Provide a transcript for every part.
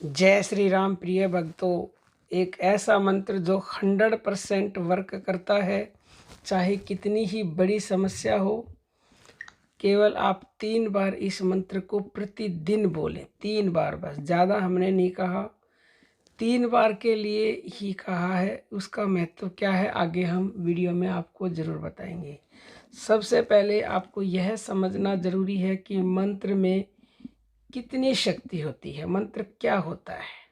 जय श्री राम प्रिय भक्तों। एक ऐसा मंत्र जो 100% वर्क करता है, चाहे कितनी ही बड़ी समस्या हो। केवल आप 3 बार इस मंत्र को प्रतिदिन बोलें, 3 बार बस, ज़्यादा हमने नहीं कहा, 3 बार के लिए ही कहा है। उसका महत्व क्या है आगे हम वीडियो में आपको ज़रूर बताएंगे। सबसे पहले आपको यह समझना ज़रूरी है कि मंत्र में कितनी शक्ति होती है। मंत्र क्या होता है?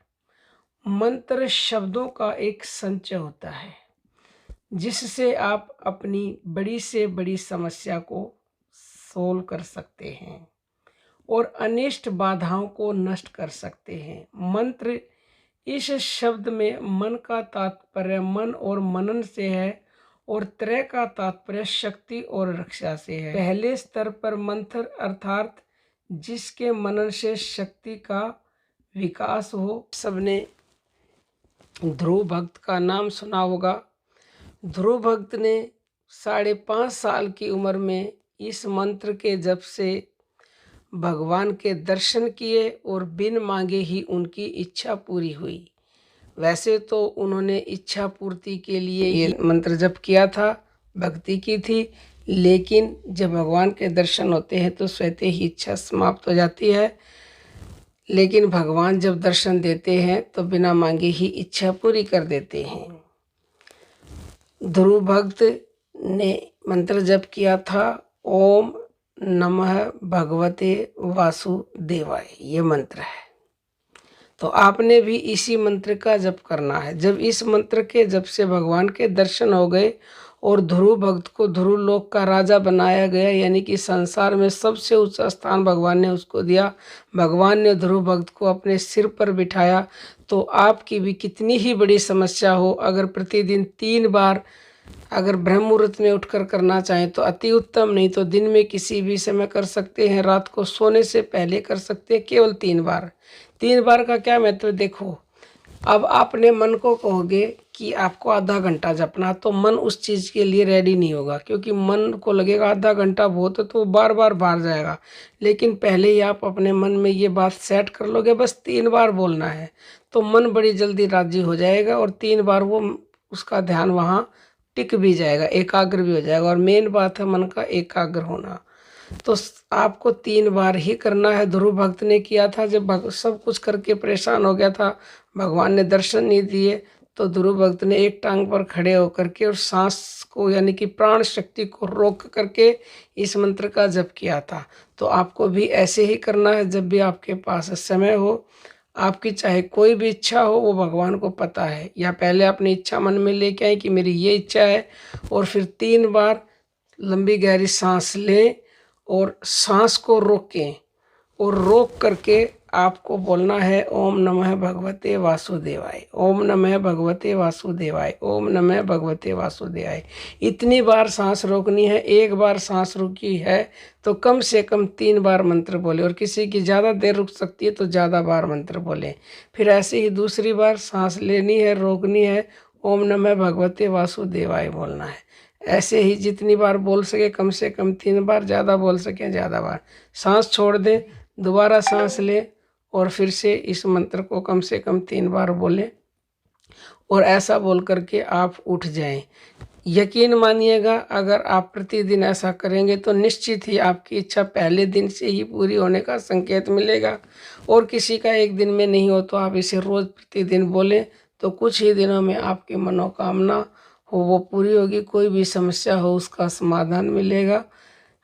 मंत्र शब्दों का एक संचय होता है जिससे आप अपनी बड़ी से बड़ी समस्या को सोल्व कर सकते हैं और अनिष्ट बाधाओं को नष्ट कर सकते हैं। मंत्र, इस शब्द में मन का तात्पर्य मन और मनन से है और त्रय का तात्पर्य शक्ति और रक्षा से है। पहले स्तर पर मंत्र अर्थात जिसके मनन से शक्ति का विकास हो। सबने ध्रुव भक्त का नाम सुना होगा। ध्रुव भक्त ने 5.5 साल की उम्र में इस मंत्र के जप से भगवान के दर्शन किए और बिन मांगे ही उनकी इच्छा पूरी हुई। वैसे तो उन्होंने इच्छा पूर्ति के लिए ये मंत्र जप किया था, भक्ति की थी, लेकिन जब भगवान के दर्शन होते हैं तो स्वतः ही इच्छा समाप्त हो जाती है। लेकिन भगवान जब दर्शन देते हैं तो बिना मांगे ही इच्छा पूरी कर देते हैं। ध्रुव भक्त ने मंत्र जप किया था, ओम नमः भगवते वासुदेवाय, ये मंत्र है। तो आपने भी इसी मंत्र का जप करना है। जब इस मंत्र के जप से भगवान के दर्शन हो गए और ध्रुव भक्त को ध्रुव लोक का राजा बनाया गया, यानी कि संसार में सबसे ऊंचा स्थान भगवान ने उसको दिया। भगवान ने ध्रुव भक्त को अपने सिर पर बिठाया। तो आपकी भी कितनी ही बड़ी समस्या हो, अगर प्रतिदिन 3 बार अगर ब्रह्म मुहूर्त में उठकर करना चाहें तो अति उत्तम, नहीं तो दिन में किसी भी समय कर सकते हैं, रात को सोने से पहले कर सकते हैं। केवल 3 बार। 3 बार का क्या महत्व देखो। अब आपने मन को कहोगे कि आपको आधा घंटा जपना, तो मन उस चीज़ के लिए रेडी नहीं होगा, क्योंकि मन को लगेगा आधा घंटा बहुत है, तो वो बार बार बाहर जाएगा। लेकिन पहले ही आप अपने मन में ये बात सेट कर लोगे, बस 3 बार बोलना है, तो मन बड़ी जल्दी राजी हो जाएगा और 3 बार वो उसका ध्यान वहाँ टिक भी जाएगा, एकाग्र भी हो जाएगा। और मेन बात है मन का एकाग्र होना। तो आपको 3 बार ही करना है। ध्रुव भक्त ने किया था, जब सब कुछ करके परेशान हो गया था, भगवान ने दर्शन नहीं दिए, तो ध्रुव भक्त ने एक टांग पर खड़े होकर के और सांस को यानी कि प्राण शक्ति को रोक करके इस मंत्र का जप किया था। तो आपको भी ऐसे ही करना है। जब भी आपके पास समय हो, आपकी चाहे कोई भी इच्छा हो, वो भगवान को पता है, या पहले अपनी इच्छा मन में लेके आए कि मेरी ये इच्छा है, और फिर 3 बार लंबी गहरी सांस लें और सांस को रोकें और रोक करके आपको बोलना है ओम नमः भगवते वासुदेवाय, ओम नमः भगवते वासुदेवाय, ओम नमः भगवते वासुदेवाय। इतनी बार सांस रोकनी है। 1 बार सांस रुकी है तो कम से कम 3 बार मंत्र बोले, और किसी की ज़्यादा देर रुक सकती है तो ज़्यादा बार मंत्र बोले। फिर ऐसे ही दूसरी बार सांस लेनी है, रोकनी है, ओम नमः भगवते वासुदेवाय बोलना है। ऐसे ही जितनी बार बोल सके, कम से कम 3 बार, ज़्यादा बोल सकें ज़्यादा बार। सांस छोड़ दें, दोबारा सांस लें और फिर से इस मंत्र को कम से कम 3 बार बोलें और ऐसा बोल करके आप उठ जाएं। यकीन मानिएगा, अगर आप प्रतिदिन ऐसा करेंगे तो निश्चित ही आपकी इच्छा पहले दिन से ही पूरी होने का संकेत मिलेगा। और किसी का एक दिन में नहीं हो तो आप इसे रोज़ प्रतिदिन बोलें, तो कुछ ही दिनों में आपकी मनोकामना हो वो पूरी होगी। कोई भी समस्या हो उसका समाधान मिलेगा।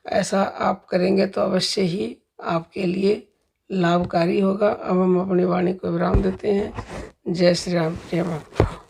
ऐसा आप करेंगे तो अवश्य ही आपके लिए लाभकारी होगा। अब हम अपनी वाणी को विराम देते हैं। जय श्री राम, जय भक्त।